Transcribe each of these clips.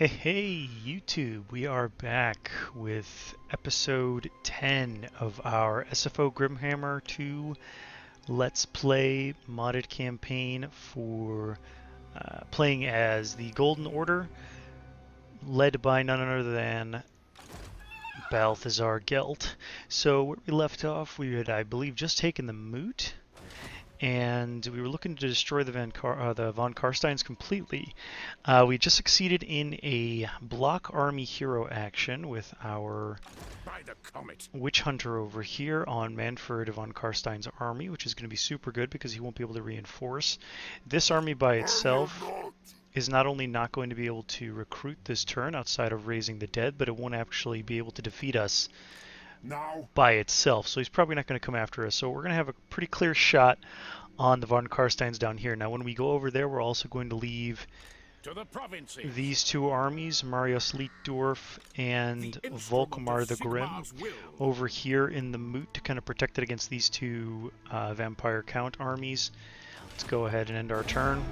Hey, YouTube, we are back with episode 10 of our SFO Grimhammer 2 Let's Play modded campaign for playing as the Golden Order, led by none other than Balthasar Gelt. So where we left off, we had, I believe, just taken the Moot, and we were looking to destroy the von Karsteins completely. We just succeeded in a block army hero action with our witch hunter over here on Manfred von Karstein's army, which is going to be super good because he won't be able to reinforce. This army by itself is not only not going to be able to recruit this turn outside of raising the dead, but it won't actually be able to defeat us by itself, so he's probably not going to come after us. So we're going to have a pretty clear shot on the von Karsteins down here. Now when we go over there, we're also going to leave these two armies, Marius Lietdorf and Volkmar the Grim, over here in the Moot to kind of protect it against these two Vampire Count armies. Let's go ahead and end our turn.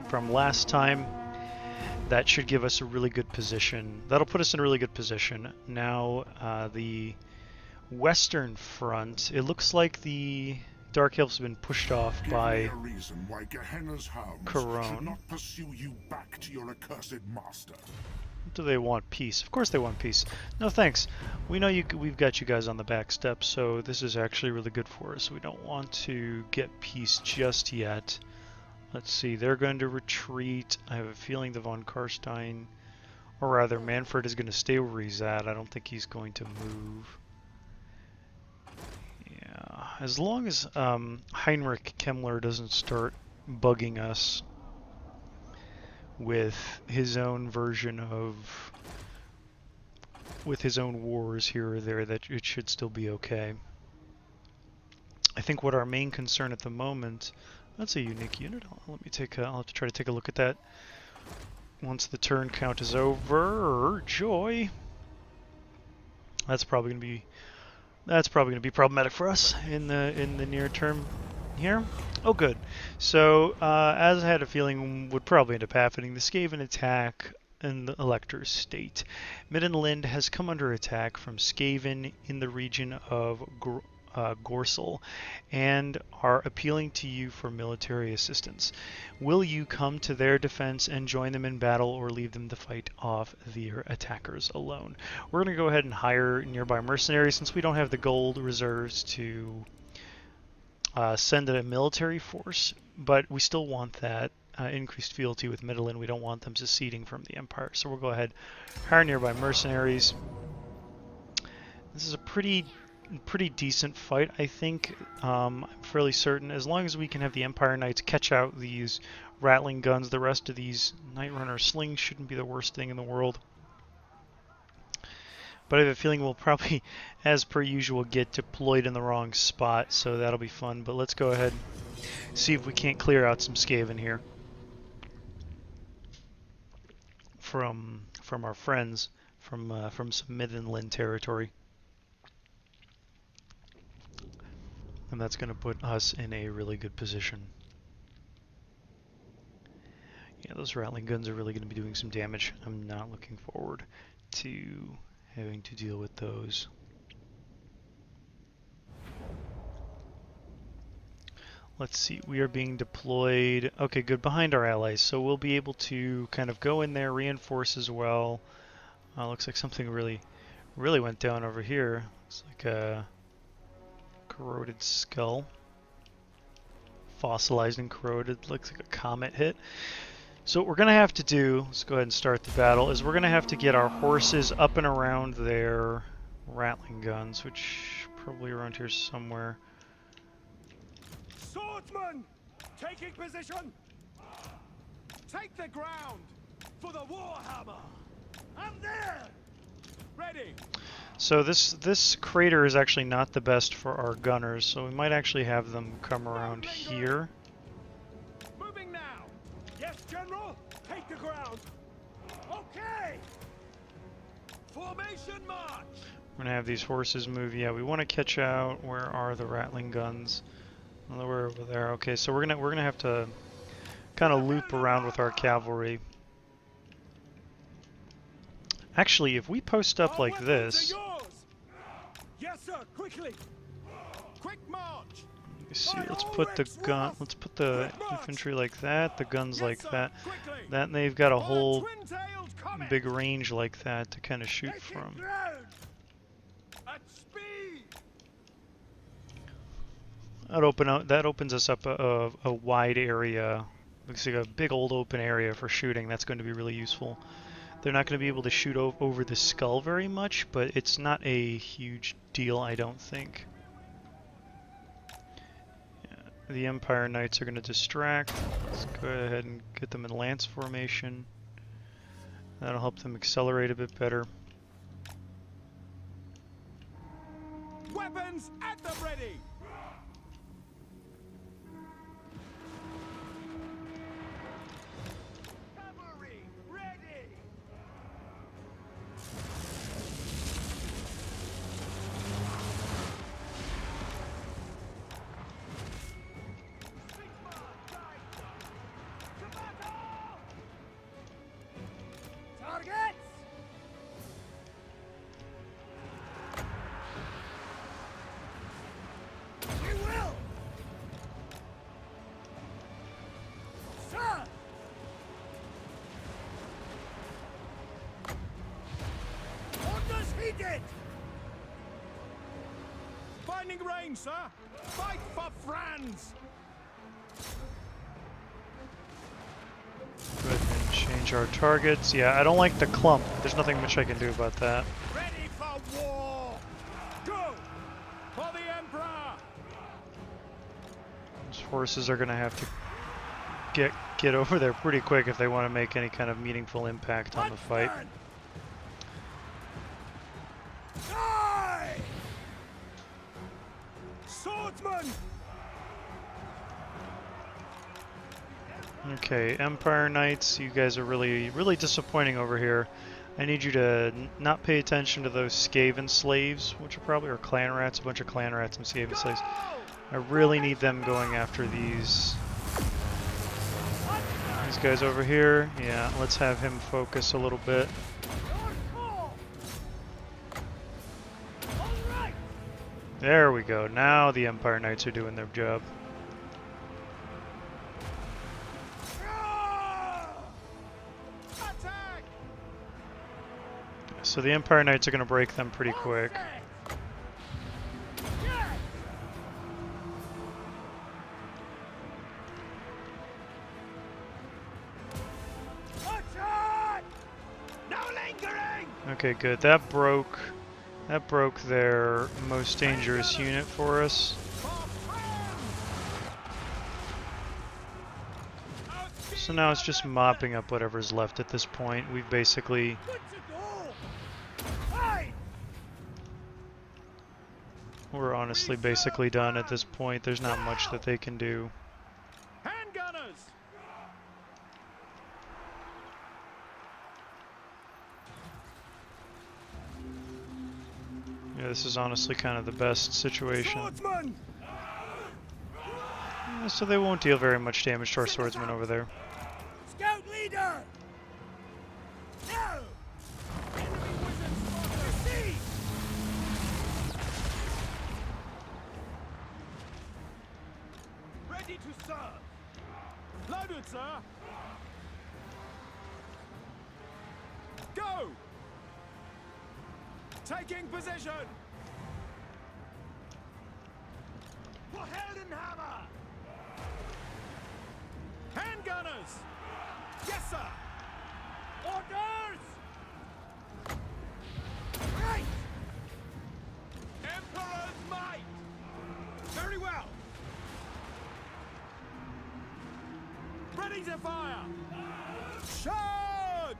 From last time, that should give us a really good position. That'll put us in a really good position. Now, the Western Front, it looks like the Dark Elves have been pushed off by Corone. Do they want peace? Of course they want peace. No thanks. We know we've got you guys on the back step, so this is actually really good for us. We don't want to get peace just yet. Let's see, they're going to retreat. I have a feeling the von Karstein, or rather Manfred, is going to stay where he's at. I don't think he's going to move. Yeah, as long as Heinrich Kemmler doesn't start bugging us with his own version of, with his own wars here or there, that it should still be okay. I think what our main concern at the moment, that's a unique unit. Let me take I'll have to try to take a look at that once the turn count is over. Joy. That's probably going to be problematic for us in the near term here. Oh, good. So, as I had a feeling would probably end up happening, the Skaven attack in the Elector's state. Middenland has come under attack from Skaven in the region of Gorsel, and are appealing to you for military assistance. Will you come to their defense and join them in battle, or leave them to fight off their attackers alone? We're going to go ahead and hire nearby mercenaries since we don't have the gold reserves to send a military force, but we still want that increased fealty with Midland. We don't want them seceding from the Empire, so we'll go ahead hire nearby mercenaries. This is a pretty decent fight, I think. I'm fairly certain, as long as we can have the Empire Knights catch out these rattling guns, the rest of these Night Runner slings shouldn't be the worst thing in the world. But I have a feeling we'll probably, as per usual, get deployed in the wrong spot, so that'll be fun. But let's go ahead and see if we can't clear out some Skaven here from our friends from some Midland territory. And that's going to put us in a really good position. Yeah, those rattling guns are really going to be doing some damage. I'm not looking forward to having to deal with those. Let's see, we are being deployed, okay, good, behind our allies, so we'll be able to kind of go in there, reinforce as well. Looks like something really went down over here. Looks like a corroded skull. Fossilized and corroded, looks like a comet hit. So what we're going to have to do, let's go ahead and start the battle, is we're going to have to get our horses up and around their rattling guns, which probably around here somewhere. Swordsman, taking position. Take the ground for the Warhammer. I'm there. Ready. So this crater is actually not the best for our gunners, so we might actually have them come around here. Moving now. Yes, General. Take the ground. Okay. Formation march. We're gonna have these horses move. Yeah, we want to catch out. Where are the rattling guns? Oh, we're over there. Okay, so we're gonna have to kind of loop around with our cavalry. Actually, if we post up Our like weapons this, are yours. Yes, sir. Quickly. Quick march. you see, By let's all put the Ricks, we're gun, off. let's put the Quick march. infantry like that, the guns Yes, like sir. that. Quickly. Then they've got a For the whole twin-tailed comet. big range like that to kind of shoot Taking from. ground. At speed. That opens us up a wide area. Looks like a big old open area for shooting. That's going to be really useful. They're not going to be able to shoot over the skull very much, but it's not a huge deal, I don't think. Yeah, the Empire Knights are going to distract. Let's go ahead and get them in lance formation. That'll help them accelerate a bit better. Weapons at the ready. Cavalry ready. Targets. We will. Sir. Orders heeded. Finding range, sir. Fight for France. Go ahead and change our targets. Yeah, I don't like the clump. There's nothing much I can do about that. Ready for war. Go for the Emperor. Those forces are going to have to get over there pretty quick if they want to make any kind of meaningful impact on the fight. Huntsman! Die! Swordsman! Okay, Empire Knights, you guys are really disappointing over here. I need you to not pay attention to those Skaven slaves, which are probably are clan rats, a bunch of clan rats and Skaven slaves. I really need them going after these guys over here. Yeah, let's have him focus a little bit. There we go. Now the Empire Knights are doing their job. Attack! So the Empire Knights are going to break them pretty quick. Yes! Attack! No lingering! Okay, good. That broke their most dangerous unit for us. For France! So now it's just mopping up whatever's left at this point. We've basically Good to go! Fight! we're honestly basically done at this point. There's not much that they can do. Handgunners! Yeah, this is honestly kind of the best situation. Swordsman! Yeah, so they won't deal very much damage to our swordsmen over there. Scout leader! No! Enemy wizard spotted! Proceed! Ready to serve! Loaded, sir! Go! Taking position! For Heldenhammer! Handgunners! Yes, sir! Orders! Right! Emperor's might! Very well! Ready to fire! Charge!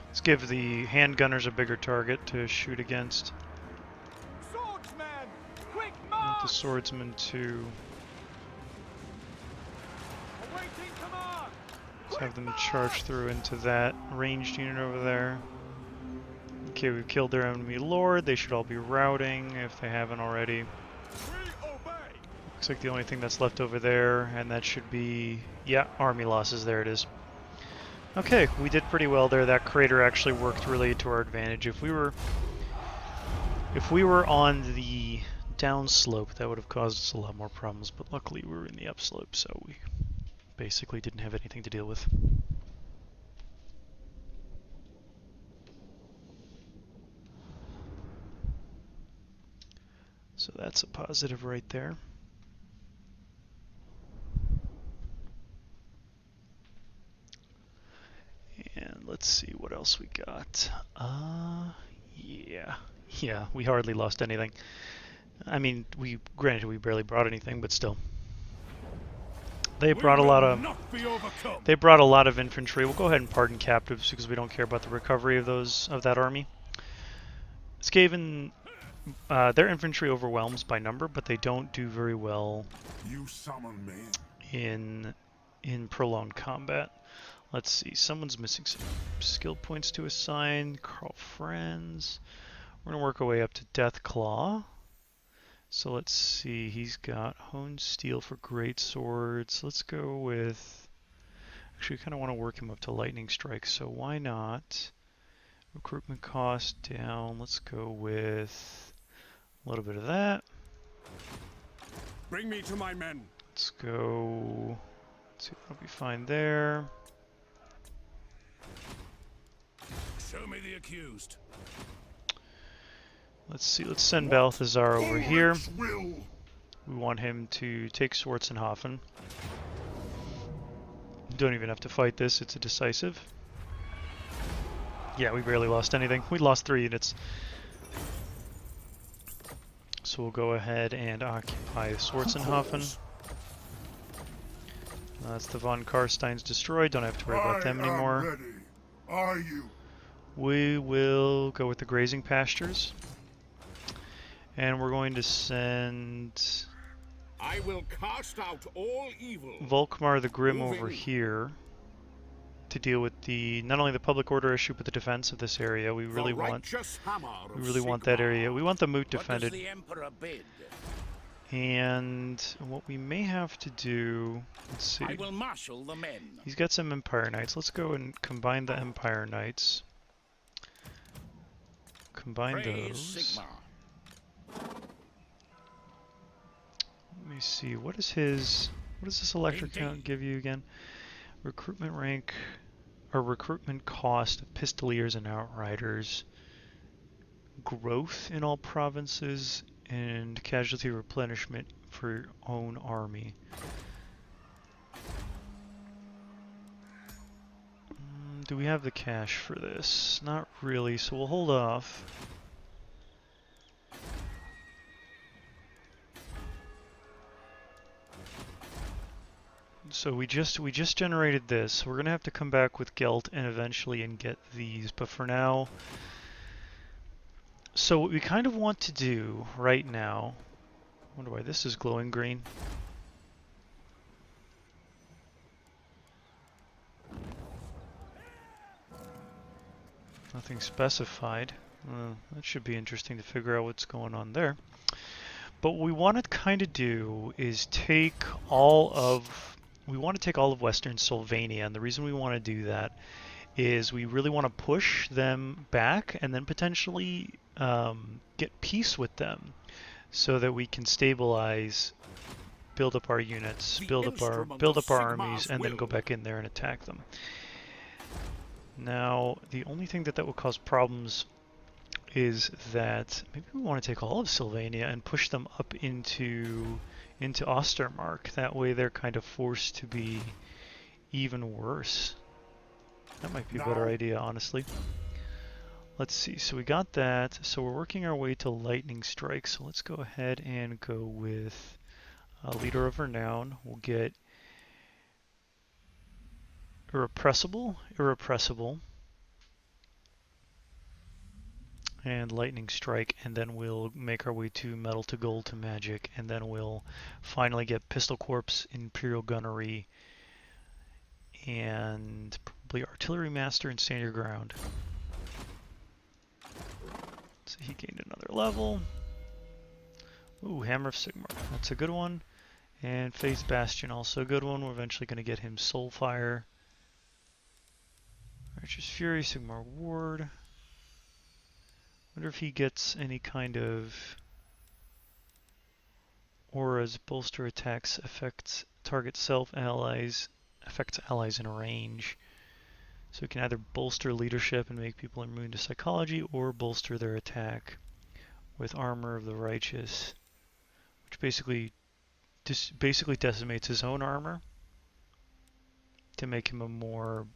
Let's give the handgunners a bigger target to shoot against. Swordsman! Quick Want the march! swordsman to Awaiting command! let's have them charge through into that ranged unit over there. Okay, we've killed their enemy lord. They should all be routing if they haven't already. We obey! Looks like the only thing that's left over there, and that should be, yeah, army losses. There it is. Okay, we did pretty well there. That crater actually worked really to our advantage. If we were on the downslope, that would have caused us a lot more problems, but luckily we were in the upslope, so we basically didn't have anything to deal with. So that's a positive right there. And let's see what else we got. Yeah, we hardly lost anything. I mean, granted we barely brought anything, but still. They brought a lot of infantry. We'll go ahead and pardon captives because we don't care about the recovery of that army. Skaven, their infantry overwhelms by number, but they don't do very well in prolonged combat. Let's see, someone's missing some skill points to assign. Carl Franz. We're gonna work our way up to Deathclaw. So let's see, he's got honed steel for great swords. Let's go with, actually, I kind of want to work him up to lightning strike, so why not? Recruitment cost down. Let's go with a little bit of that. Bring me to my men. Let's go. Let's see what we find there. Show me the accused. Let's see. Let's send Balthasar over here. We want him to take Schwarzenhofen. Don't even have to fight this. It's a decisive. Yeah, we barely lost anything. We lost 3 units. So we'll go ahead and occupy Schwarzenhofen. That's the von Karsteins destroyed. Don't have to worry about them anymore. Are you? We will go with the grazing pastures. And we're going to send I will cast out all evil. Volkmar the Grim over here to deal with not only the public order issue but the defense of this area. We really want that area. We want the moot defended. And what we may have to do, let's see. I will marshal the men. He's got some Empire Knights. Let's go and combine the Empire Knights. Combine those. Sigma. Let me see. What does this electric count give you again? Recruitment rank or recruitment cost of Pistoliers and Outriders. Growth in all provinces and casualty replenishment for your own army. Do we have the cash for this? Not really, so we'll hold off. So we just generated this. We're gonna have to come back with Gelt and eventually and get these, but for now. So what we kind of want to do right now. I wonder why this is glowing green. Nothing specified. That should be interesting to figure out what's going on there. But what we want to kind of do is take all of Western Sylvania, and the reason we want to do that is we really want to push them back and then potentially get peace with them so that we can stabilize, build up our units, build up our armies, and then go back in there and attack them. Now, the only thing that will cause problems is that maybe we want to take all of Sylvania and push them up into Ostermark. That way they're kind of forced to be even worse. That might be a better idea, honestly. Let's see, so we got that. So we're working our way to Lightning Strike. So let's go ahead and go with Leader of Renown. We'll get Irrepressible, and Lightning Strike, and then we'll make our way to Metal to Gold to Magic, and then we'll finally get Pistol Corps, Imperial Gunnery, and probably Artillery Master and Stand Your Ground. So he gained another level. Ooh, Hammer of Sigmar, that's a good one. And Faith Bastion, also a good one. We're eventually going to get him Soulfire. Righteous Fury, Sigmar Ward. Wonder if he gets any kind of auras, bolster attacks, affects target self, allies, affects allies in range. So he can either bolster leadership and make people immune to psychology, or bolster their attack with Armor of the Righteous, which basically decimates his own armor to make him a more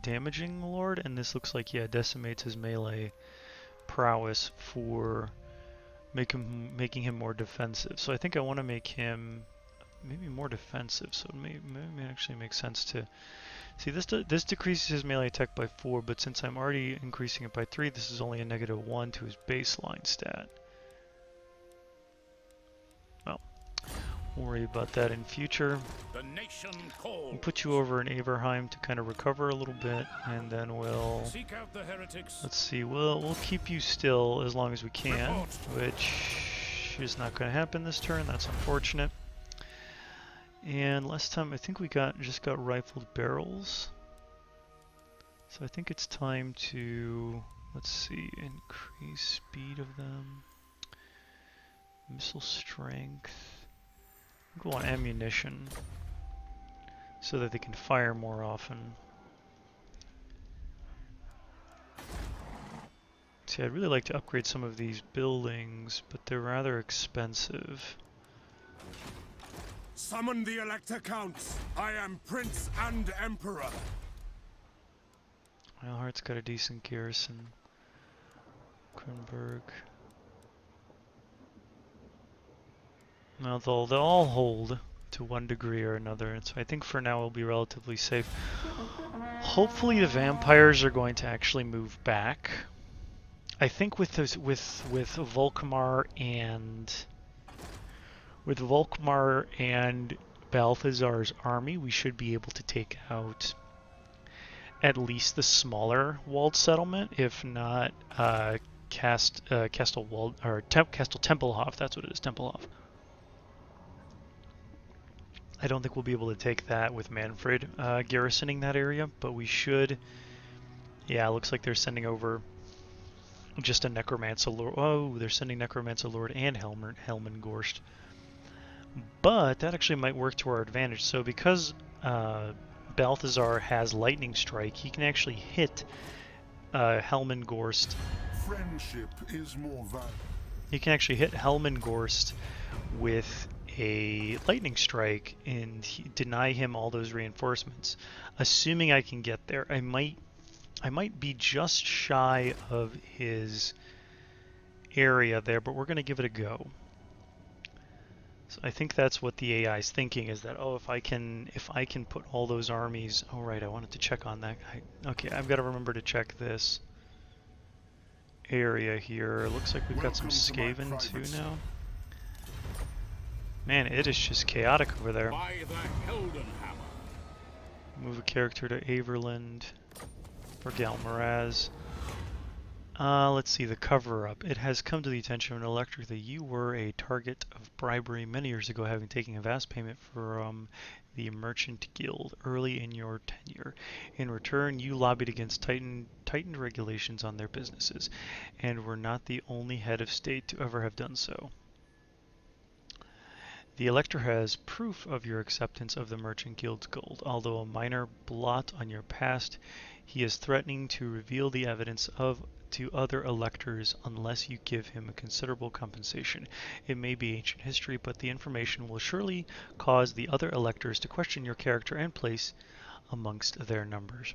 damaging lord, and this looks like, yeah, decimates his melee prowess for making him more defensive. So I think I want to make him maybe more defensive, so it may actually make sense to see this decreases his melee attack by 4, but since I'm already increasing it by 3, this is only a -1 to his baseline stat. Well, we'll worry about that in future. The nation calls. We'll put you over in Averheim to kind of recover a little bit, and then we'll Seek out the heretics. let's see. We'll keep you still as long as we can, Report. which is not going to happen this turn. That's unfortunate. And last time I think we just got rifled barrels. So I think it's time to, let's see, increase speed of them. Missile strength. We want ammunition so that they can fire more often. See, I'd really like to upgrade some of these buildings, but they're rather expensive. Summon the Elector Counts. I am Prince and Emperor. Eilhart's got a decent garrison. Kronberg. Now they'll all hold to one degree or another, and so I think for now we'll be relatively safe. Hopefully the vampires are going to actually move back. I think with Volkmar and Balthasar's army, we should be able to take out at least the smaller walled settlement, if not Castle Tempelhof. That's what it is, Tempelhof. I don't think we'll be able to take that with Manfred garrisoning that area, but we should. Yeah, it looks like they're sending over just a Necromancer Lord. Oh, they're sending Necromancer Lord and Helmengorst. But that actually might work to our advantage. So because Balthasar has Lightning Strike, he can actually hit Helmengorst. Friendship is more valuable. He can actually hit Helmengorst with a Lightning Strike and deny him all those reinforcements. Assuming I can get there, I might be just shy of his area there, but we're going to give it a go. So I think that's what the AI is thinking, is that, oh, if I can put all those armies. Oh right, I wanted to check on that. Okay, I've got to remember to check this area here. Looks like we've got some Skaven too now. Man, it is just chaotic over there. By the Heldenhammer. Move a character to Averland for Galmaraz. Let's see, the cover-up. It has come to the attention of an elector that you were a target of bribery many years ago, having taken a vast payment from the Merchant Guild early in your tenure. In return, you lobbied against tightened regulations on their businesses, and were not the only head of state to ever have done so. The Elector has proof of your acceptance of the Merchant Guild's gold. Although a minor blot on your past, he is threatening to reveal the evidence to other electors unless you give him a considerable compensation. It may be ancient history, but the information will surely cause the other electors to question your character and place amongst their numbers.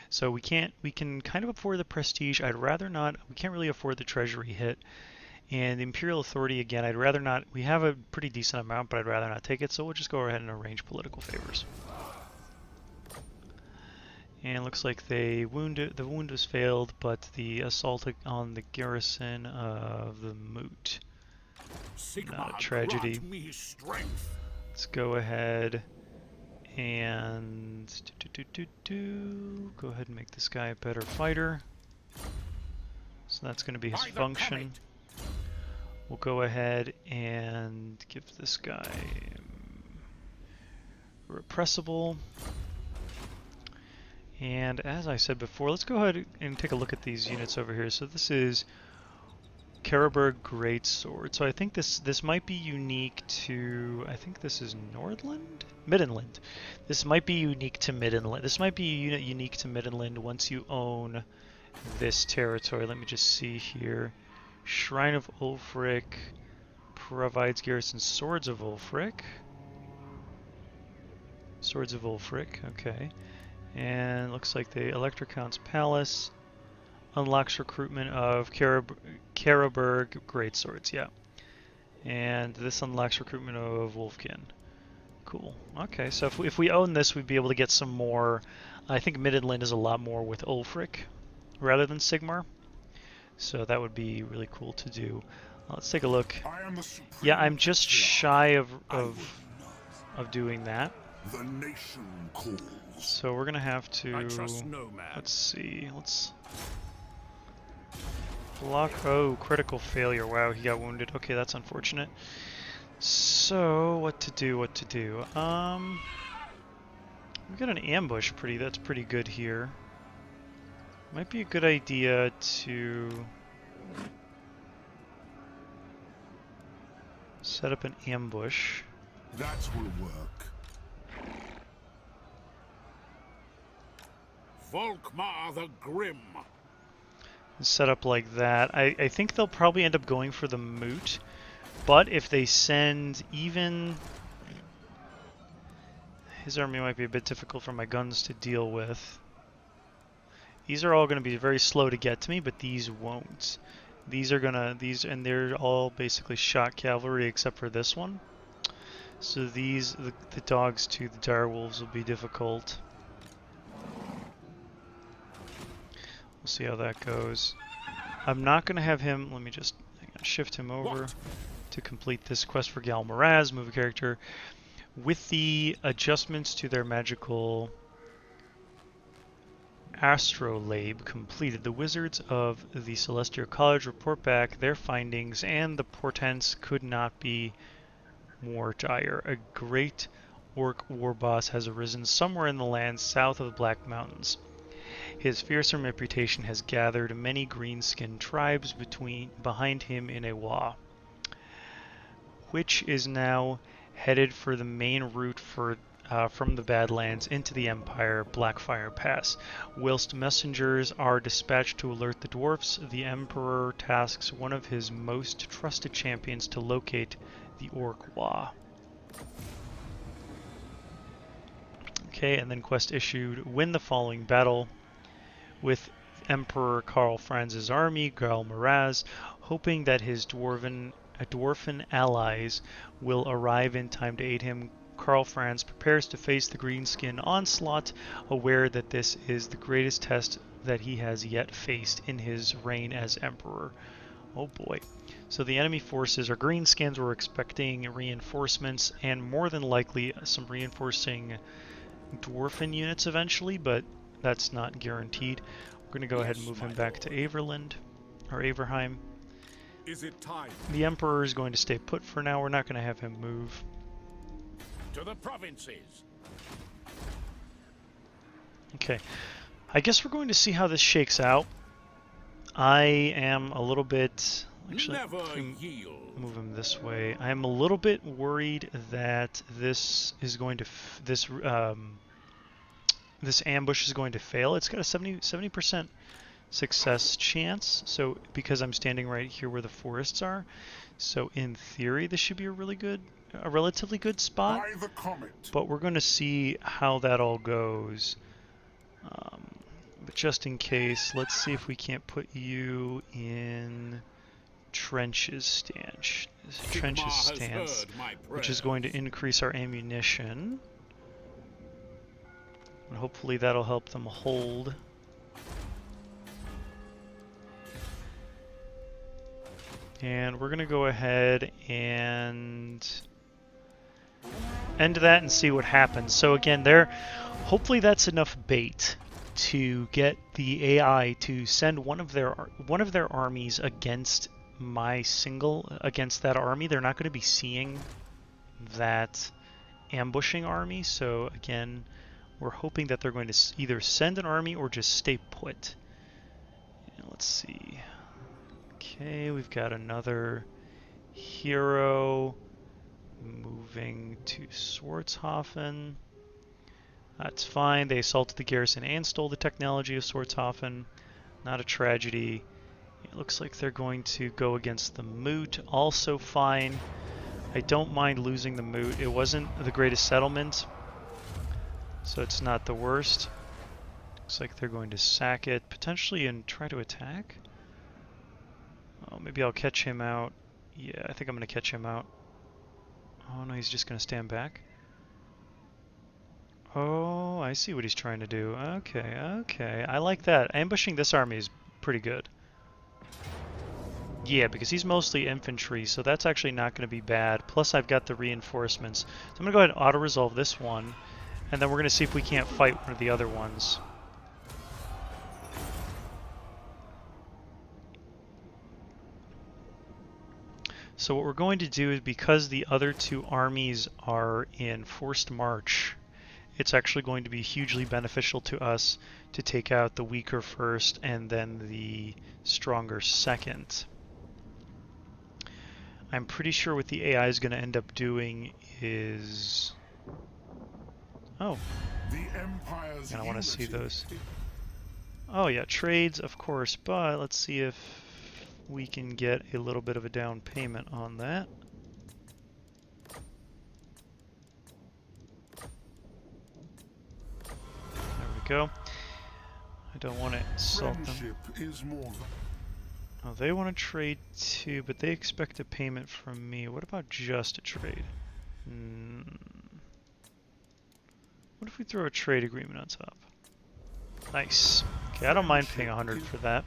So we can kind of afford the prestige. I'd rather not. We can't really afford the treasury hit. And the Imperial Authority, again, I'd rather not. We have a pretty decent amount, but I'd rather not take it, so we'll just go ahead and arrange political favors. And looks like the wound was failed, but the assault on the garrison of the Moot. Not a tragedy. Let's go ahead and go ahead and make this guy a better fighter. So that's going to be his function. We'll go ahead and give this guy repressible. And as I said before, let's go ahead and take a look at these units over here. So this is Karaberg Greatsword. So I think this might be unique to, I think this is Nordland? Middenland. This might be unique to Middenland. This might be a unit unique to Middenland once you own this territory. Let me just see here. Shrine of Ulfric provides garrison Swords of Ulfric. Swords of Ulfric, okay. And looks like the Electrocount's Palace unlocks recruitment of Karaberg Greatswords, yeah. And this unlocks recruitment of Wolfkin. Cool. Okay, so if we own this, we'd be able to get some more. I think Middenland is a lot more with Ulfric rather than Sigmar. So that would be really cool to do. Let's take a look. Yeah, I'm just shy of doing that. The nation calls. So we're gonna have to. I trust no man. Let's see. Let's block. Oh, critical failure. Wow, he got wounded. Okay, that's unfortunate. So what to do? What to do? We got an ambush. That's pretty good here. Might be a good idea to set up an ambush. That will work. Volkmar the Grim. Set up like that. I think they'll probably end up going for the Moot, but if they send even... His army might be a bit difficult for my guns to deal with. These are all going to be very slow to get to me, but these won't. These are gonna... and they're all basically shot cavalry except for this one. So these, the dogs to the direwolves will be difficult. We'll see how that goes. I'm not going to have him... Let me just shift him over to complete this quest for Gal Miraz, move a character. With the adjustments to their magical astrolabe completed, the wizards of the Celestial College report back their findings, and the portents could not be more dire. A great orc war boss has arisen somewhere in the lands south of the Black Mountains. His fearsome reputation has gathered many green-skinned tribes behind him in a Wa, which is now headed for the main route from the Badlands into the Empire, Blackfire Pass. Whilst messengers are dispatched to alert the dwarfs, the Emperor tasks one of his most trusted champions to locate the Orc Wa. Okay, and then quest issued. Win the following battle with Emperor Karl Franz's army, Gal Miraz, hoping that his dwarven allies will arrive in time to aid him. Karl Franz prepares to face the Greenskin onslaught, aware that this is the greatest test that he has yet faced in his reign as Emperor. Oh boy. So the enemy forces are Greenskins. We're expecting reinforcements and more than likely some reinforcing Dwarfen units eventually, but that's not guaranteed. We're going to go ahead and move him back to Averland, or Averheim. Is it time? The Emperor is going to stay put for now. We're not going to have him move. To the provinces. Okay. I guess we're going to see how this shakes out. I am a little bit... Actually, Never yield. Move him this way. I am a little bit worried that this is going to... this ambush is going to fail. It's got a 70% success chance, so because I'm standing right here where the forests are, so in theory this should be a relatively good spot. By the comet. But we're going to see how that all goes. But just in case, let's see if we can't put you in Trench's stance. Which is going to increase our ammunition. And hopefully that'll help them hold. And we're going to go ahead and end that and see what happens. So again, hopefully that's enough bait to get the AI to send one of their armies against that army. They're not going to be seeing that ambushing army. So again, We're hoping that they're going to either send an army or just stay put. Let's see. Okay, we've got another hero moving to Swartzhofen. That's fine. They assaulted the garrison and stole the technology of Swartzhofen. Not a tragedy. It looks like they're going to go against the Moot. Also fine. I don't mind losing the Moot. It wasn't the greatest settlement, so it's not the worst. Looks like they're going to sack it, potentially, and try to attack. Oh, maybe I'll catch him out. Yeah, I think I'm going to catch him out. Oh no, he's just going to stand back. Oh, I see what he's trying to do. Okay, okay. I like that. Ambushing this army is pretty good. Yeah, because he's mostly infantry, so that's actually not going to be bad. Plus, I've got the reinforcements. So I'm going to go ahead and auto-resolve this one, and then we're going to see if we can't fight one of the other ones. So what we're going to do is, because the other two armies are in forced march, it's actually going to be hugely beneficial to us to take out the weaker first and then the stronger second. I'm pretty sure what the AI is going to end up doing is... Oh. And I want to see those. Oh yeah, trades, of course, but let's see if we can get a little bit of a down payment on that. There we go. I don't want to insult them. Oh, they want to trade too, but they expect a payment from me. What about just a trade? What if we throw a trade agreement on top? Nice. Okay, I don't mind paying 100 for that.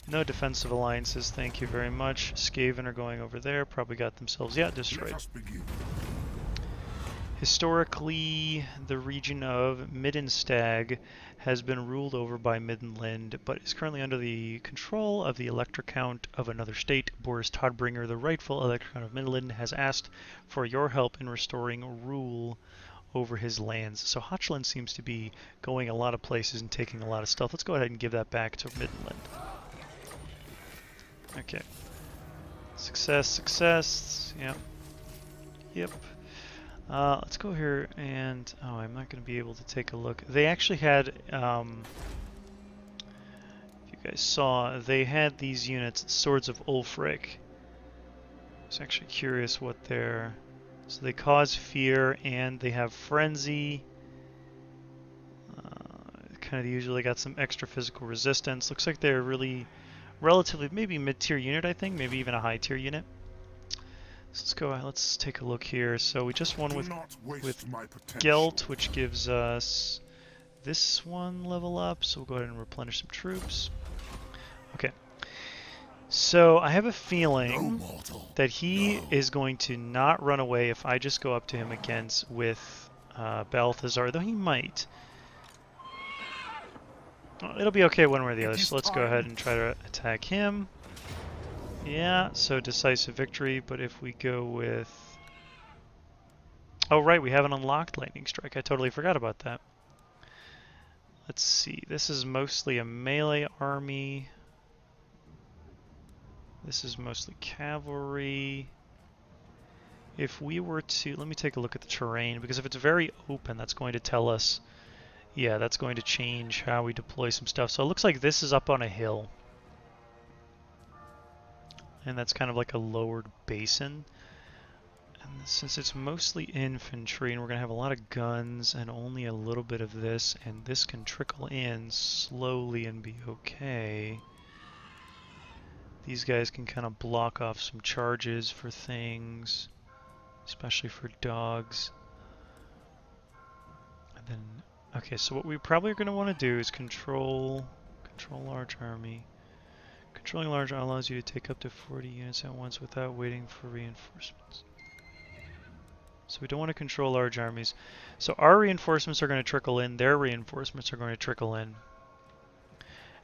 No defensive alliances, thank you very much. Skaven are going over there, probably got themselves, yeah, destroyed. Historically, the region of Middenstag has been ruled over by Middenland, but is currently under the control of the Elector Count of another state. Boris Todbringer, the rightful Elector Count of Middenland, has asked for your help in restoring rule over his lands. So Hochland seems to be going a lot of places and taking a lot of stuff. Let's go ahead and give that back to Middenland. Okay. Success, success. Yep. Yep. Let's go here and... Oh, I'm not going to be able to take a look. They actually had... if you guys saw, they had these units, Swords of Ulfric. I was actually curious what they're... So they cause fear and they have frenzy. Kind of usually got some extra physical resistance. Looks like they're really relatively, maybe mid-tier unit, I think, maybe even a high-tier unit. So let's go. Let's take a look here. So we just won with Gelt, which gives us this one level up. So we'll go ahead and replenish some troops. Okay. So I have a feeling that he is going to not run away if I just go up to him against with Balthasar, though he might. Well, it'll be okay one way or the other. So let's go ahead and try to attack him. Yeah, so decisive victory, but if we go with... Oh right, we haven't unlocked Lightning Strike. I totally forgot about that. Let's see, this is mostly a melee army. This is mostly cavalry. If we were to... Let me take a look at the terrain, because if it's very open, that's going to tell us... Yeah, that's going to change how we deploy some stuff. So it looks like this is up on a hill. And that's kind of like a lowered basin. And since it's mostly infantry, and we're going to have a lot of guns and only a little bit of this, and this can trickle in slowly and be okay. These guys can kind of block off some charges for things, especially for dogs. And then, okay, so what we probably are going to want to do is control large army. Controlling large allows you to take up to 40 units at once without waiting for reinforcements. So we don't want to control large armies. So our reinforcements are going to trickle in, their reinforcements are going to trickle in.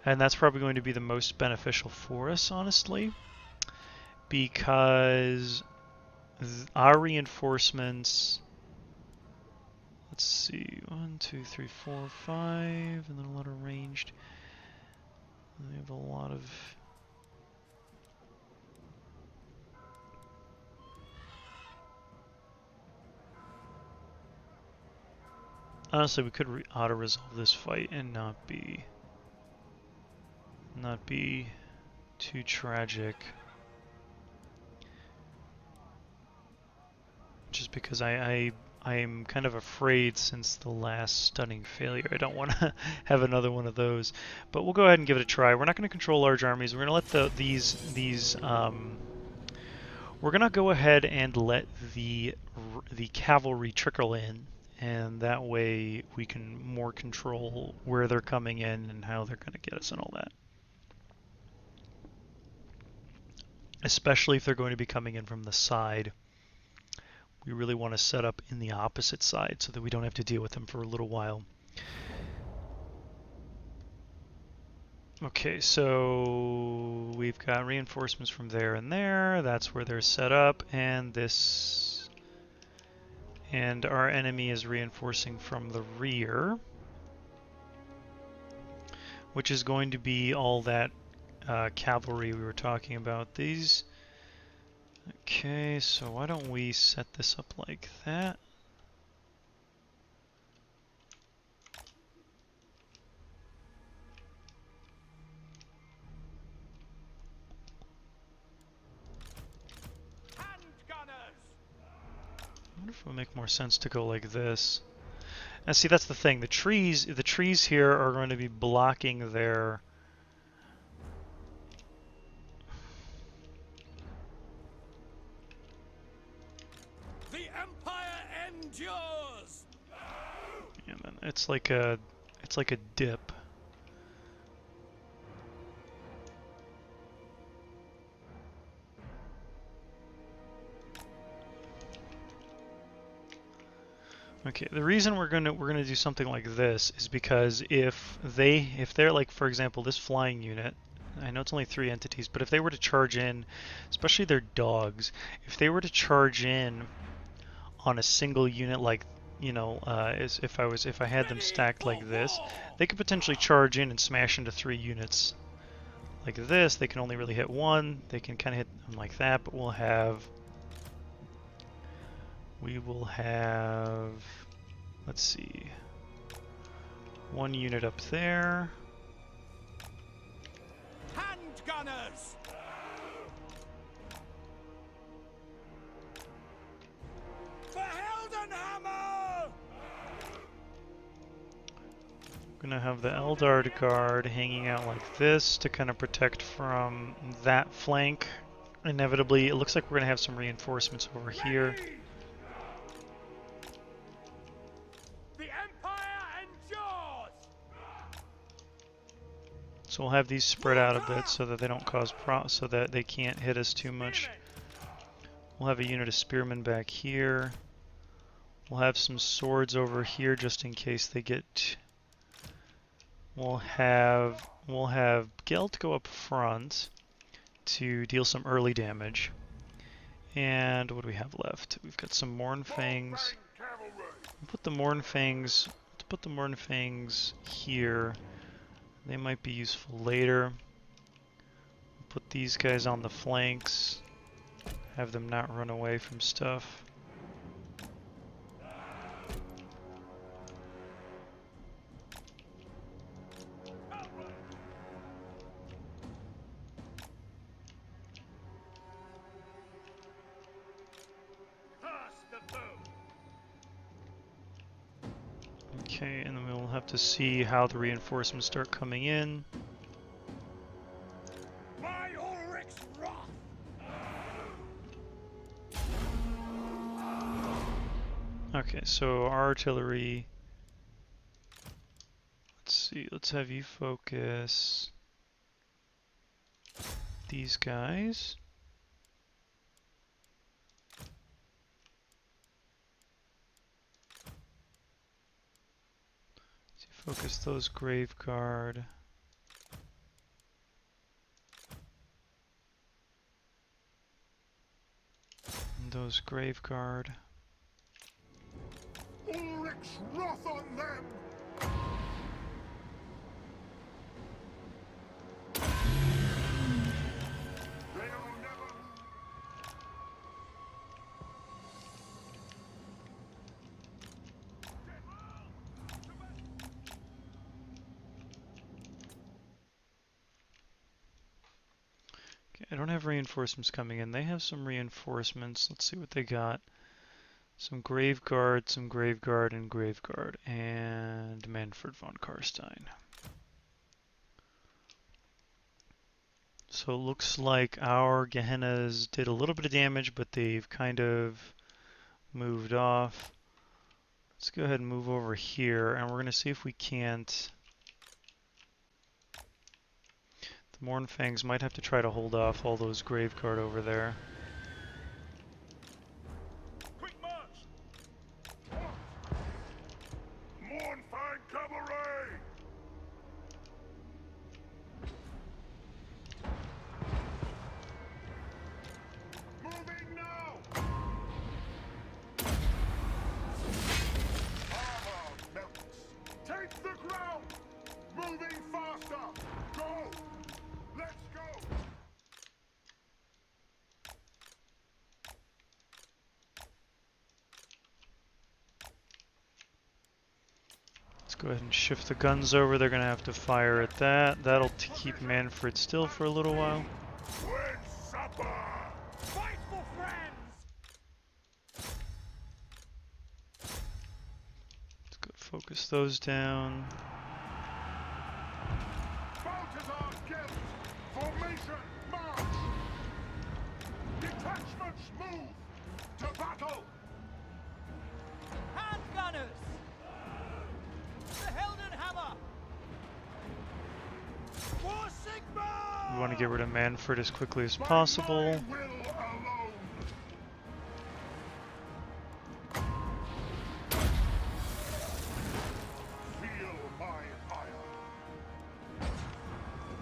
And that's probably going to be the most beneficial for us, honestly, because our reinforcements... let's see, 1, 2, 3, 4, 5, and then a lot of ranged. And they have a lot of... Honestly, we could auto-resolve this fight and not be too tragic. Just because I'm kind of afraid since the last stunning failure. I don't want to have another one of those. But we'll go ahead and give it a try. We're not going to control large armies. We're going to let we're going to go ahead and let the cavalry trickle in, and that way we can more control where they're coming in and how they're going to get us and all that. Especially if they're going to be coming in from the side. We really want to set up in the opposite side so that we don't have to deal with them for a little while. Okay, so we've got reinforcements from there and there. That's where they're set up, and this, and our enemy is reinforcing from the rear, which is going to be all that cavalry we were talking about. These. Okay, so why don't we set this up like that? I wonder if it would make more sense to go like this. Now see, that's the thing. The trees here are going to be blocking their... The Empire endures. And then it's like a dip. Okay, the reason we're gonna do something like this is because if they're like, for example, this flying unit, I know it's only 3 entities, but if they were to charge in, especially their dogs, if they were to charge in on a single unit, like, you know, if I had them stacked like this, they could potentially charge in and smash into 3 units. Like this, they can only really hit 1. They can kind of hit them like that, but we will have, let's see, 1 unit up there. Hand gunners. For Heldenhammer. Gonna have the Eldar Guard hanging out like this to kind of protect from that flank. Inevitably, it looks like we're gonna have some reinforcements over here. The Empire endures. So we'll have these spread out a bit so that they don't cause so that they can't hit us too much. We'll have a unit of spearmen back here. We'll have some swords over here just in case they get. We'll have Gelt go up front to deal some early damage. And what do we have left? We've got some Mournfangs. Put the Mournfangs here. They might be useful later. Put these guys on the flanks. Have them not run away from stuff. Okay, and then we'll have to see how the reinforcements start coming in. By Ulrich's wrath. Okay, so our artillery. Let's see, let's have you focus these guys. Focus those Grave Guard. And those Grave Guard. Ulrich's wrath on them! They'll never... Okay, I don't have reinforcements coming in. They have some reinforcements. Let's see what they got. Some Graveguard, and Graveguard, and Manfred von Karstein. So it looks like our Gehennas did a little bit of damage, but they've kind of moved off. Let's go ahead and move over here, and we're going to see if we can't... The Mournfangs might have to try to hold off all those Graveguard over there. Quick march! Mournfang cabaret! Moving now! Armor melts! Take the ground! Moving faster! Go! Let's go! Let's go ahead and shift the guns over. They're going to have to fire at that. That'll keep Manfred still for a little while. When's supper? Fight for friends! Let's go focus those down. Balthasar Gelt! Formation, march! Detachments move! To battle! Handgunners! The Heldenhammer! For Sigma! We want to get rid of Manfred as quickly as possible. By my will alone! Feel my ire!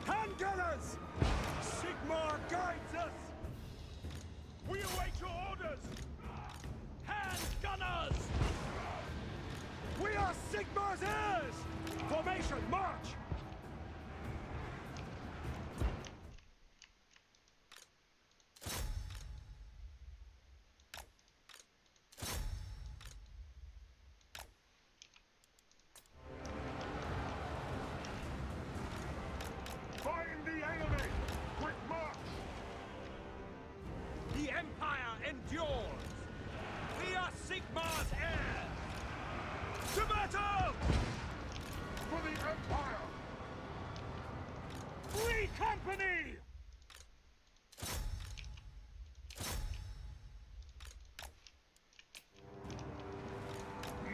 Handgunners! Sigmar guides us! We await your orders! Handgunners! We are Sigmar's heirs! Formation, march! Find the enemy! Quick march! The Empire endures! We are Sigmar's heirs! To battle! For the Empire! Free company!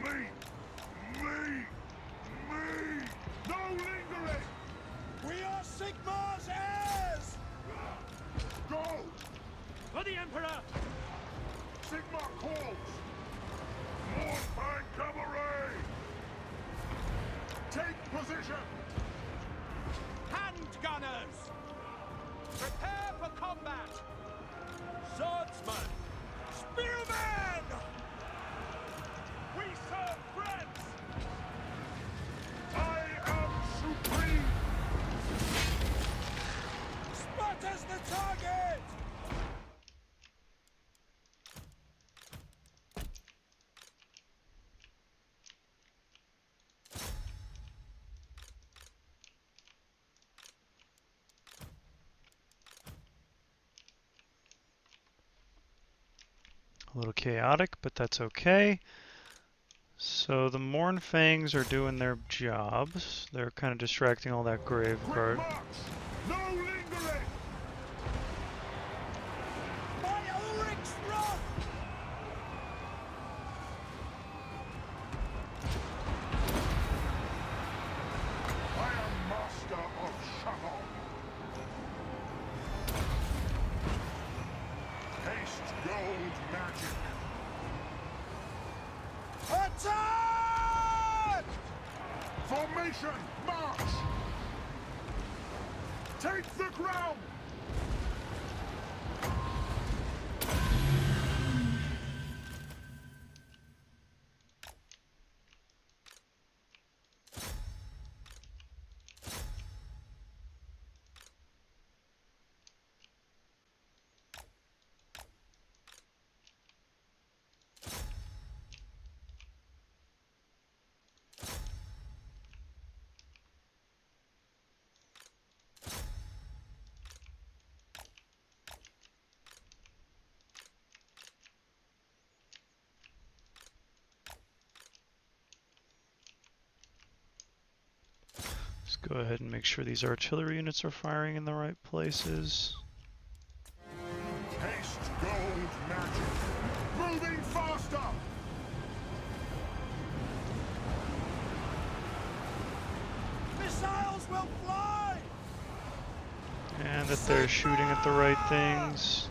Me! Me! Me! No lingering! We are Sigmar's heirs! Go! For the Emperor! Sigma calls! Mournfang cabaret! Take position! Handgunners! Prepare for combat! Swordsmen! Spearmen! We serve friends! I am supreme! Sparta's the target! A little chaotic, but that's okay. So the Mournfangs are doing their jobs. They're kind of distracting all that Quick Graveguard. march! No lingering! By Ulrich's wrath! I am master of Shadow! Haste gold magic! Attack! Formation, march! Take the ground! Go ahead and make sure these artillery units are firing in the right places. Haste gold magic. Moving faster. Missiles will fly! And that they're shooting at the right things.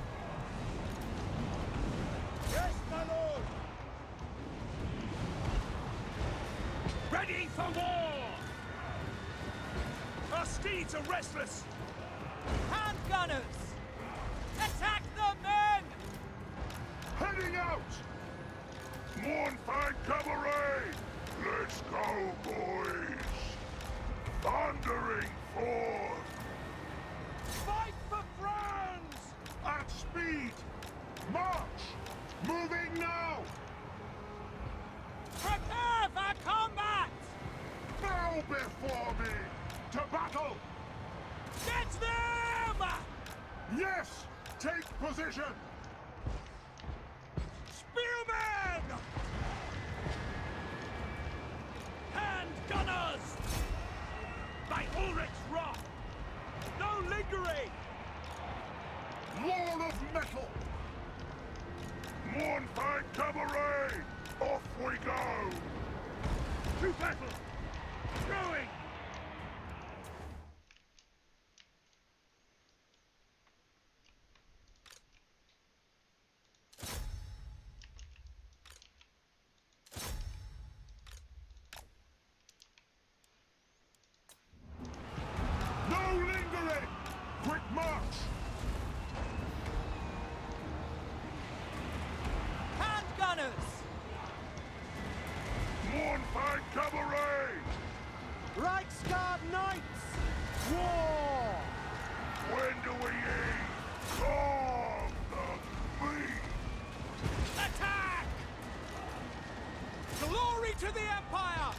Yes, my lord! Ready for war! Our steeds are restless! Hand gunners! Attack the men! Heading out. Mournfang cavalry. Let's go, boys. Thundering forth. Fight for France! At speed. March. Moving now. Prepare for combat! Bow before me. To battle. Get them! Yes. Take position. Spearmen! Hand gunners! By Ulrich's wrath! No lingering! Wall of metal. Mournfang cavalry. Off we go. To battle! Going! No lingering. Quick march. Hand gunners! Mournfang cavalry. Reichsguard Knights! War! When do we eat? Calm the meat. Attack! Glory to the Empire!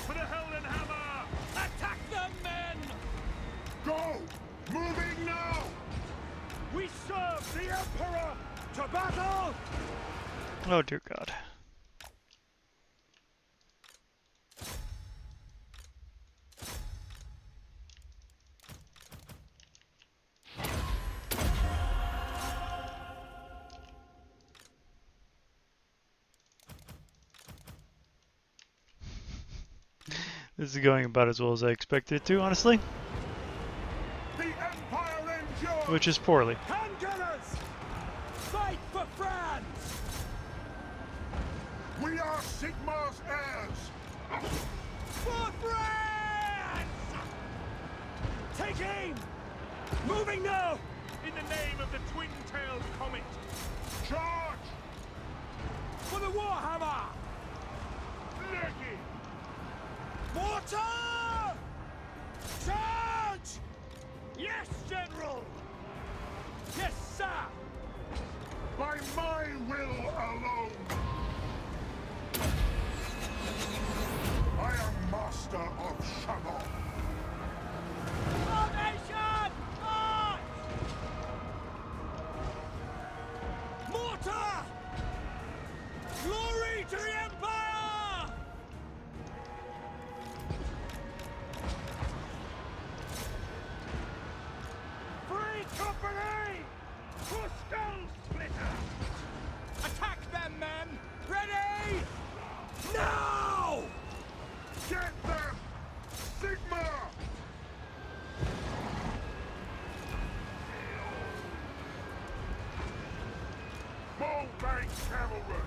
For the Heldenhammer! Attack the men! Go! Moving now! We serve the Emperor! To battle! Oh dear God. This is going about as well as I expected it to, honestly. The Empire endures! Which is poorly. Hand gunners! Fight for France! We are Sigmar's heirs! For France! Take aim! Moving now! In the name of the twin-tailed comet! Charge! For the Warhammer! Leggy! Mortar! Charge! Yes, General! Yes, sir! By my will alone! I am master of Shamon! Formation! March! Mortar! Glory to the Empire! Free company! For Skull Splitter! Attack them, men! Ready! Now! Get them! Sigmar! Mournfang cavalry!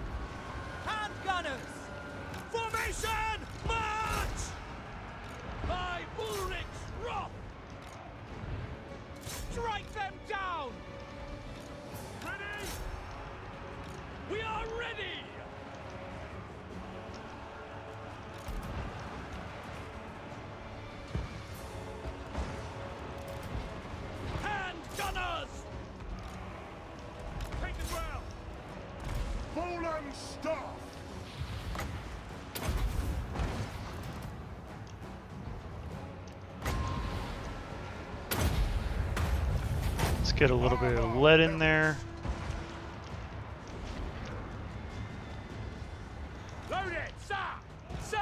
Hand gunners! Formation! March! By Ulrich's wrath! Strike them down! Ready? We are ready! Hand gunners! Take the ground! Fallen staff! Let's get a little bit of lead in there. Load it, sir! Sir!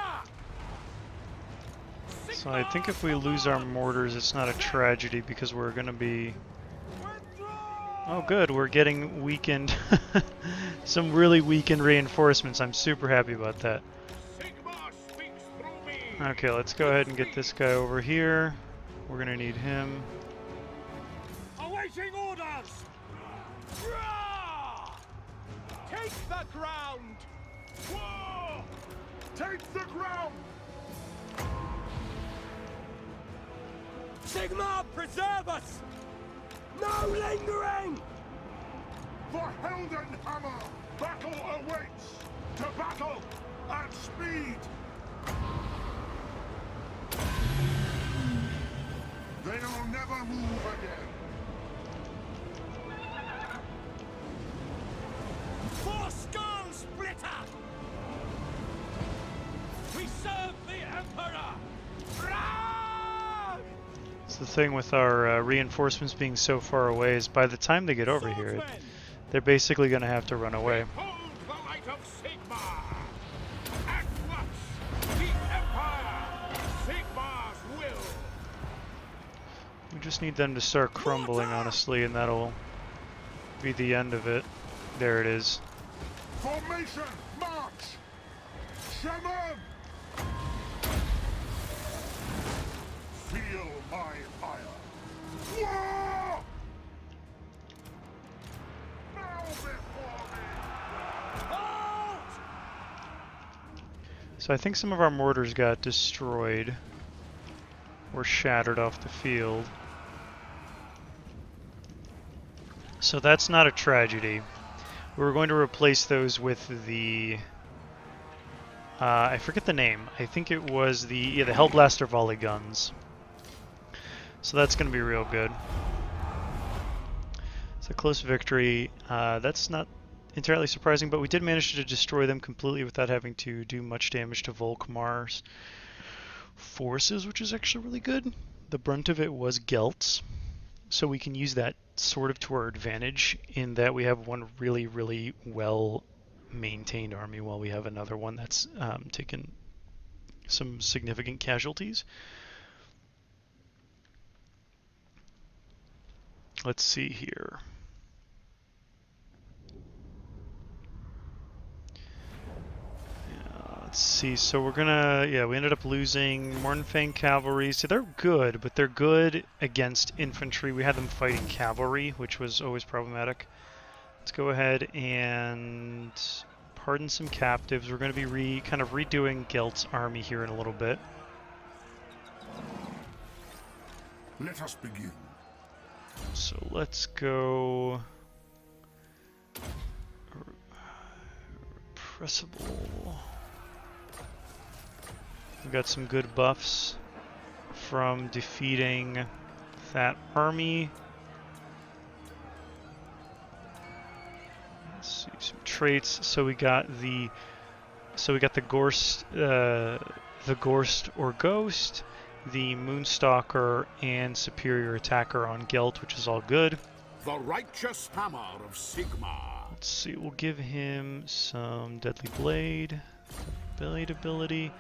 So I think if we lose our mortars, it's not a tragedy because we're going to be... Oh good, we're getting weakened. Some really weakened reinforcements. I'm super happy about that. Okay, let's go ahead and get this guy over here. We're going to need him. Awaiting orders! Take the ground! War! Take the ground! Sigmar, preserve us! No lingering! For Heldenhammer! Battle awaits! To battle at speed! They'll never move again! For Skull Splitter! We serve the Emperor! Run! It's the thing with our reinforcements being so far away is by the time they get over here, Swordsmen! they're basically going to have to run away. Hold the light of Sigmar! At once! The Empire! Sigmar's will! We just need them to start crumbling, honestly, and that'll be the end of it. There it is. Formation! March! Shaman! Feel my ire! War! Now before me! Halt! So I think some of our mortars got destroyed or shattered off the field. So that's not a tragedy. We're going to replace those with the... I forget the name. I think it was the Hellblaster volley guns. So that's going to be real good. It's a close victory. That's not entirely surprising, but we did manage to destroy them completely without having to do much damage to Volkmar's forces, which is actually really good. The brunt of it was Gelt's, so we can use that sort of to our advantage in that we have one really, really well maintained army while we have another one that's taken some significant casualties. Let's see here. Let's see, so we're gonna, we ended up losing Mornfang cavalry. So they're good, but they're good against infantry. We had them fighting cavalry, which was always problematic. Let's go ahead and pardon some captives. We're gonna be kind of redoing Gelt's army here in a little bit. Let us begin. So let's go... Repressible... We got some good buffs from defeating that army. Let's see some traits. So we got the Gorst, the Gorst or Ghost, the Moonstalker, and Superior Attacker on Gelt, which is all good. The righteous hammer of Sigmar. Let's see. We'll give him some Deadly Blade, ability.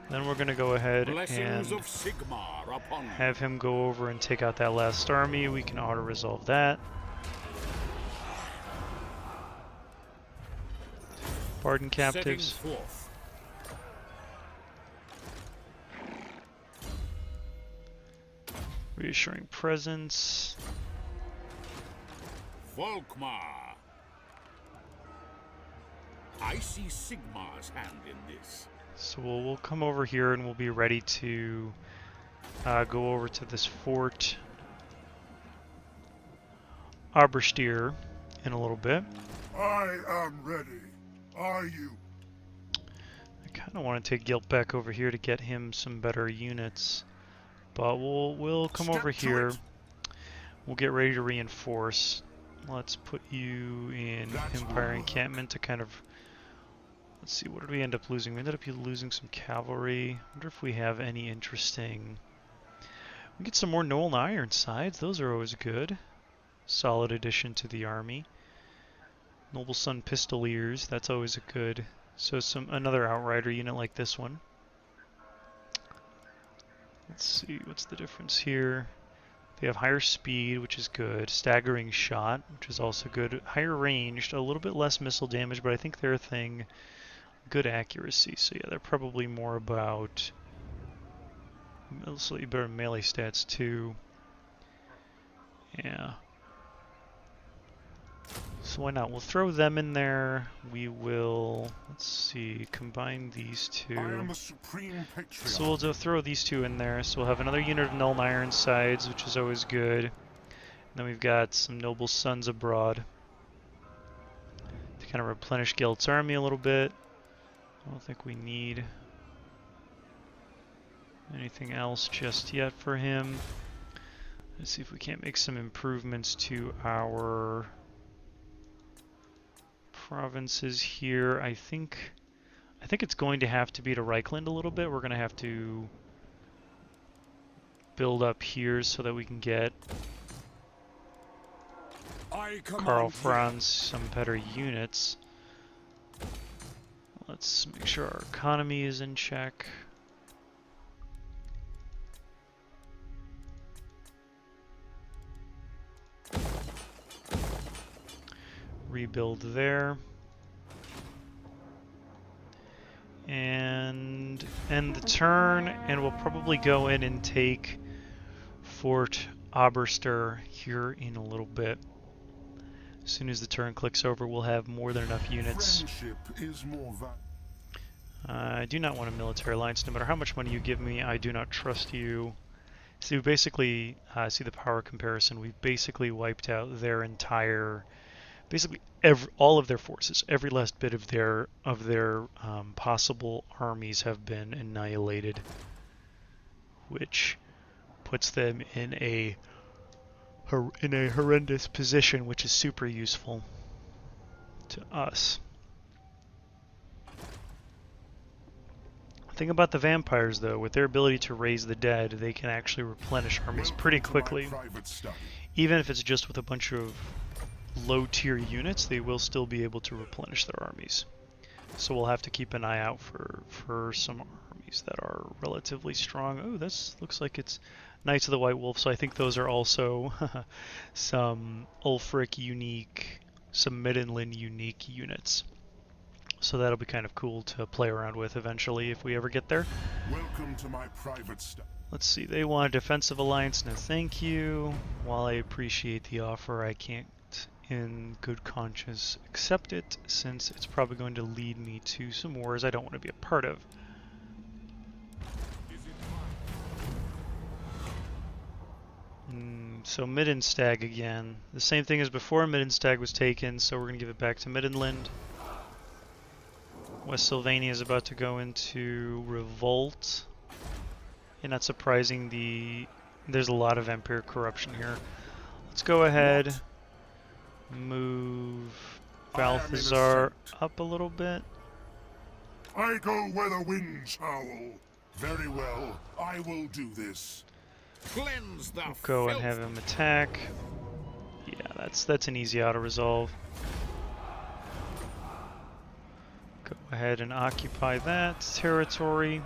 Then we're going to go ahead Blessings and of Sigmar upon you. have him go over and take out that last army. We can auto-resolve that. Pardon captives. Setting forth. Reassuring presence. Volkmar. I see Sigmar's hand in this. So we'll come over here and we'll be ready to go over to this fort Aberstier in a little bit. I am ready. Are you? I kind of want to take Gilt back over here to get him some better units, but we'll come Step over to here. it. We'll get ready to reinforce. Let's put you in That Empire will work. encampment to kind of... Let's see, what did we end up losing? We ended up losing some cavalry. I wonder if we have any interesting... We get some more Nolan Ironsides. Those are always good. Solid addition to the army. Noble Sun Pistoliers. That's always a good... So another Outrider unit like this one. Let's see, what's the difference here? They have higher speed, which is good. Staggering shot, which is also good. Higher ranged, a little bit less missile damage, but I think their thing, good accuracy. So yeah, they're probably more about slightly better melee stats too. Yeah. So why not? We'll throw them in there. We will, let's see, combine these two. I am the supreme patriarch. So we'll throw these two in there. So we'll have another unit of Null and Iron Sides, which is always good. And then we've got some Noble Sons abroad to kind of replenish Gelt's army a little bit. I don't think we need anything else just yet for him. Let's see if we can't make some improvements to our provinces here. I think it's going to have to be to Reichland a little bit. We're going to have to build up here so that we can get Karl Franz some better units. Let's make sure our economy is in check. Rebuild there. And end the turn, and we'll probably go in and take Fort Oberster here in a little bit. As soon as the turn clicks over, we'll have more than enough units. I do not want a military alliance. No matter how much money you give me, I do not trust you. So we basically, see the power comparison. We've basically wiped out their entire, basically all of their forces. Every last bit of their possible armies have been annihilated, which puts them in a horrendous position, which is super useful to us. The thing about the vampires, though, with their ability to raise the dead, they can actually replenish armies pretty quickly. Even if it's just with a bunch of low-tier units, they will still be able to replenish their armies. So we'll have to keep an eye out for some armies that are relatively strong. Oh, this looks like it's Knights of the White Wolf, so I think those are also some Ulfric unique, some Middenland unique units. So that'll be kind of cool to play around with eventually if we ever get there. Welcome to my private study. Let's see, they want a defensive alliance. No thank you. While I appreciate the offer, I can't in good conscience accept it, since it's probably going to lead me to some wars I don't want to be a part of. So Middenstag again. The same thing as before, Middenstag was taken, so we're going to give it back to Middenland. West Sylvania is about to go into revolt. And not surprising, there's a lot of Empire corruption here. Let's go ahead, move Balthasar up a little bit. I go where the winds howl. Very well, I will do this. Cleanse the Go and have him attack. Yeah, that's an easy auto-resolve. Go ahead and occupy that territory.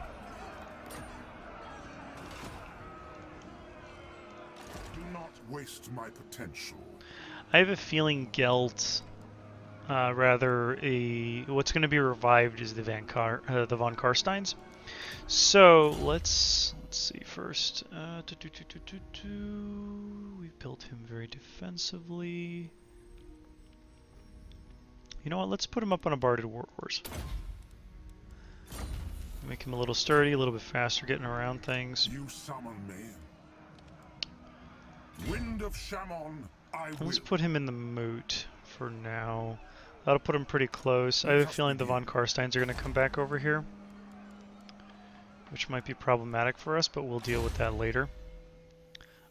Do not waste my potential. I have a feeling Gelt, what's going to be revived is the von Karsteins. So let's see first. We've built him very defensively. You know what? Let's put him up on a barded warhorse. Make him a little sturdy, a little bit faster getting around things. You summon me. Wind of Shaman, I will. Let's put him in the moot for now. That'll put him pretty close. I have a feeling the von Karsteins are going to come back over here, which might be problematic for us, but we'll deal with that later,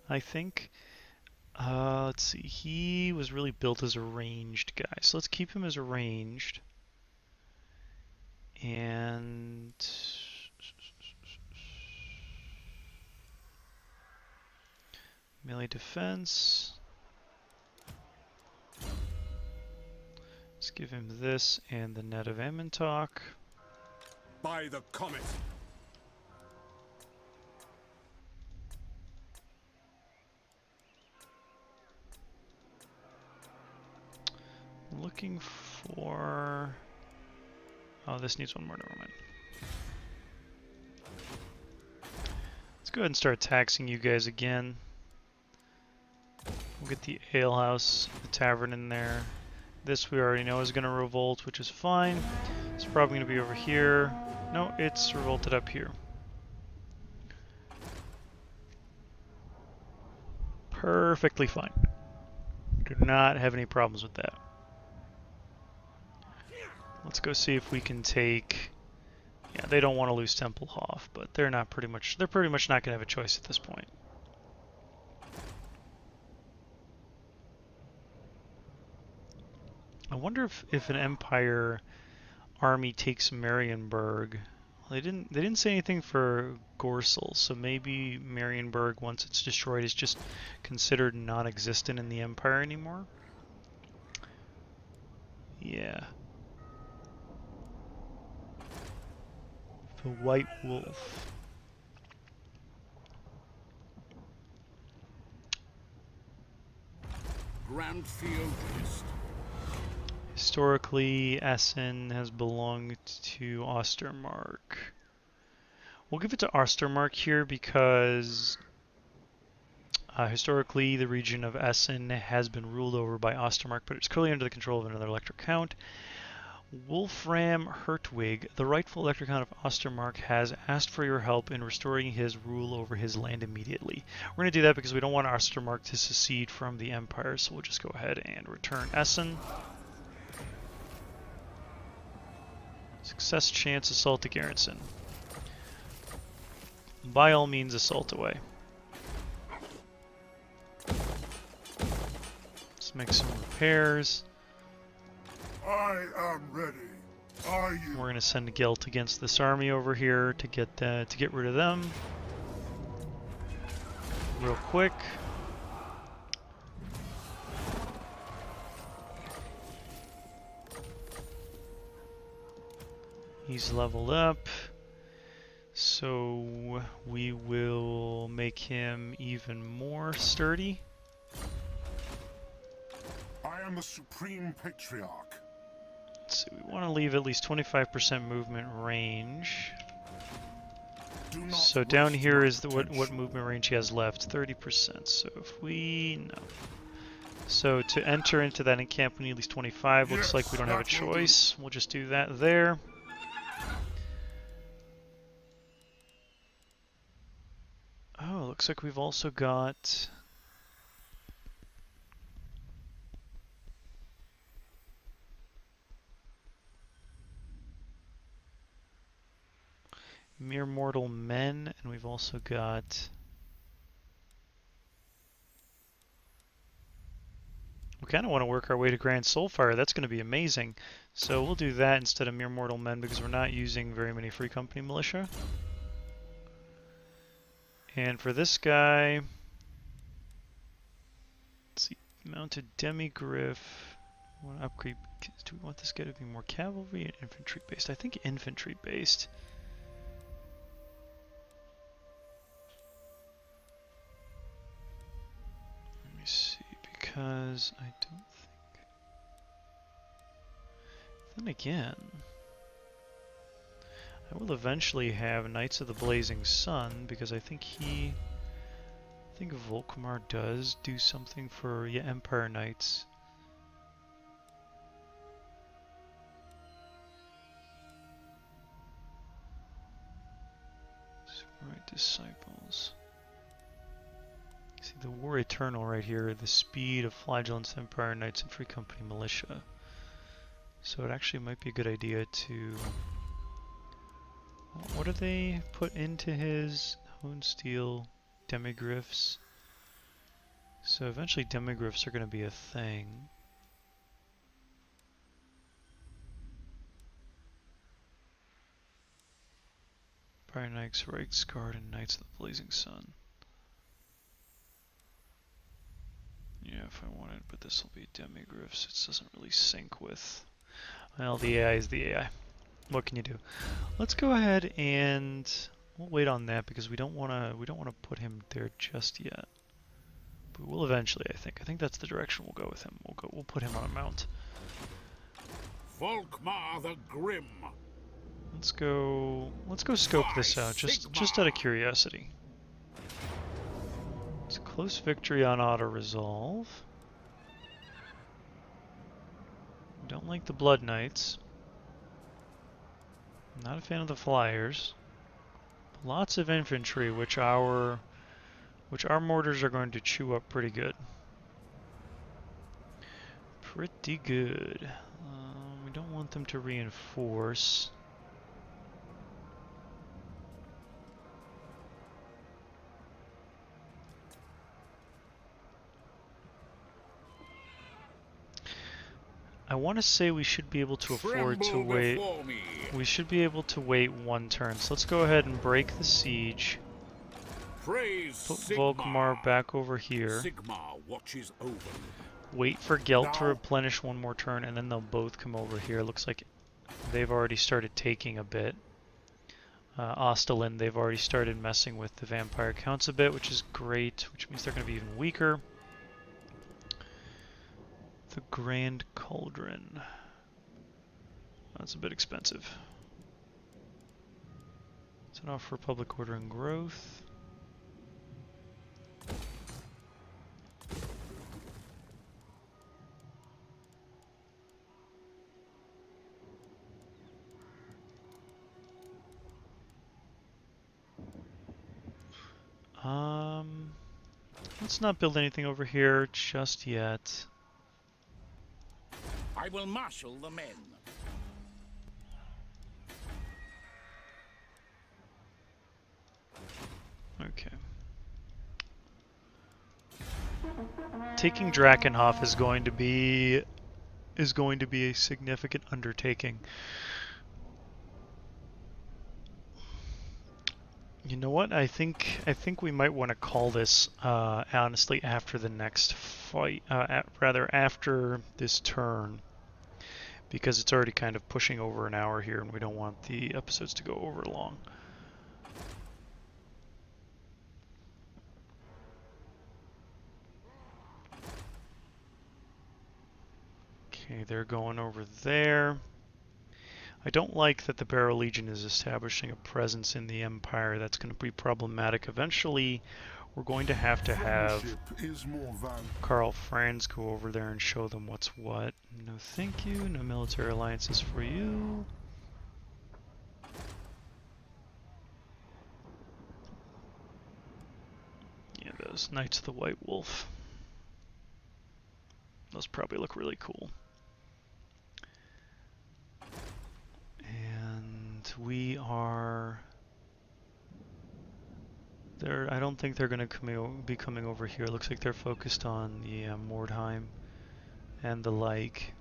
I think. Let's see. He was really built as a ranged guy, so let's keep him as a ranged. And melee defense. Let's give him this and the net of Ammontok. By the comet. looking for... Oh, this needs one more, never mind. Let's go ahead and start taxing you guys again. We'll get the alehouse, the tavern in there. This we already know is going to revolt, which is fine. It's probably going to be over here. No, it's revolted up here. Perfectly fine. Do not have any problems with that. Let's go see if we can take... Yeah, they don't want to lose Tempelhof, but they're pretty much not going to have a choice at this point. I wonder if an Empire army takes Marienburg. Well, they didn't say anything for Gorsel, so maybe Marienburg, once it's destroyed, is just considered non-existent in the Empire anymore. Yeah. The White Wolf. Grandfield List. Historically, Essen has belonged to Ostermark. We'll give it to Ostermark here because historically the region of Essen has been ruled over by Ostermark, but it's currently under the control of another Elector Count. Wolfram Hertwig, the rightful Elector Count of Ostermark, has asked for your help in restoring his rule over his land immediately. We're going to do that because we don't want Ostermark to secede from the Empire, so we'll just go ahead and return Essen. Success chance, assault the garrison. By all means, assault away. Let's make some repairs. I am ready. Are you? We're going to send Gelt against this army over here to get rid of them. Real quick. He's leveled up, so we will make him even more sturdy. I am the Supreme Patriarch. Let's see, we want to leave at least 25% movement range. So down here is what movement range he has left, 30%. So if we no. So to enter into that encampment, we need at least 25. Looks like we don't have a choice. We'll just do that there. Oh, looks like we've also got... Mere Mortal Men, and we've also got... We kind of want to work our way to Grand Soulfire. That's going to be amazing. So we'll do that instead of Mere Mortal Men because we're not using very many Free Company Militia. And for this guy, let's see, mounted Demigriff. I want to upgrade. Do we want this guy to be more cavalry and infantry based? I think infantry based. Let me see, because I don't think. Then again, I will eventually have Knights of the Blazing Sun because I think Volkmar does do something for Empire Knights. Right, disciples. See the War Eternal right here, the speed of Flagellant's Empire Knights and Free Company Militia. So it actually might be a good idea to... What do they put into his Hone Steel Demigriffs? So eventually Demigriffs are going to be a thing. Empire Knights, Reichsguard, and Knights of the Blazing Sun. Yeah, if I wanted, but this will be Demigriffs. It doesn't really sync with... Well, the AI is the AI. What can you do? Let's go ahead and we'll wait on that because we don't want to put him there just yet. But we will eventually, I think. I think that's the direction we'll go with him. We'll put him on a mount. Volkmar the Grim. Let's go scope this out, just out of curiosity. It's a close victory on auto-resolve. Don't like the Blood Knights. Not a fan of the Flyers. Lots of infantry, which our mortars are going to chew up pretty good. Pretty good. We don't want them to reinforce. I want to say we should be able to afford to wait. We should be able to wait one turn. So let's go ahead and break the siege. Put Volkmar back over here. Watches over. Wait for Gelt to replenish one more turn, and then they'll both come over here. Looks like they've already started taking a bit. Ostalin, they've already started messing with the vampire counts a bit, which is great, which means they're going to be even weaker. The Grand Cauldron. That's a bit expensive. It's enough for public order and growth. Let's not build anything over here just yet. I will marshal the men. Okay. Taking Drakenhof is going to be a significant undertaking. You know what? I think we might want to call this honestly after the next fight, rather after this turn, because it's already kind of pushing over an hour here, and we don't want the episodes to go over long. Okay, they're going over there. I don't like that the Barrow Legion is establishing a presence in the Empire. That's going to be problematic. Eventually, we're going to have Karl Franz go over there and show them what's what. No thank you. No military alliances for you. Yeah, those Knights of the White Wolf. Those probably look really cool. We are there. I don't think they're going to be coming over here. Looks like they're focused on the Mordheim and the like.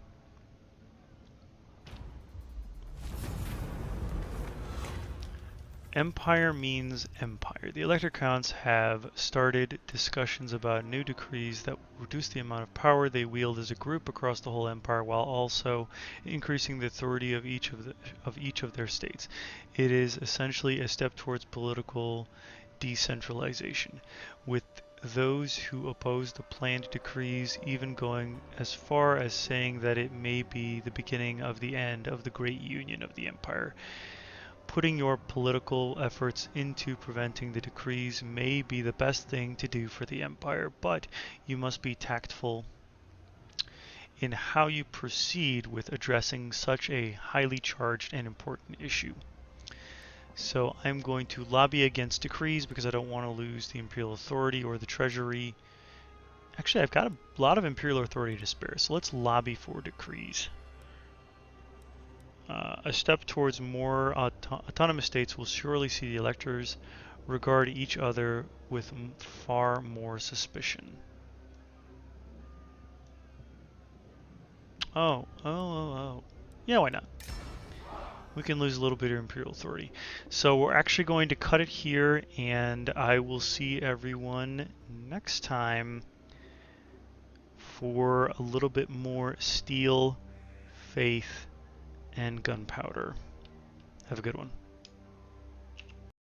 Empire means empire. The Elector Counts have started discussions about new decrees that will reduce the amount of power they wield as a group across the whole empire, while also increasing the authority of each of their states. It is essentially a step towards political decentralization, with those who oppose the planned decrees even going as far as saying that it may be the beginning of the end of the great union of the empire. Putting your political efforts into preventing the decrees may be the best thing to do for the Empire, but you must be tactful in how you proceed with addressing such a highly charged and important issue. So I'm going to lobby against decrees because I don't want to lose the Imperial Authority or the Treasury. Actually, I've got a lot of Imperial Authority to spare, so let's lobby for decrees. A step towards more autonomous states will surely see the electors regard each other with far more suspicion. Oh. Yeah, why not? We can lose a little bit of Imperial Authority. So we're actually going to cut it here, and I will see everyone next time for a little bit more Steel, Faith, and Gunpowder. Have a good one.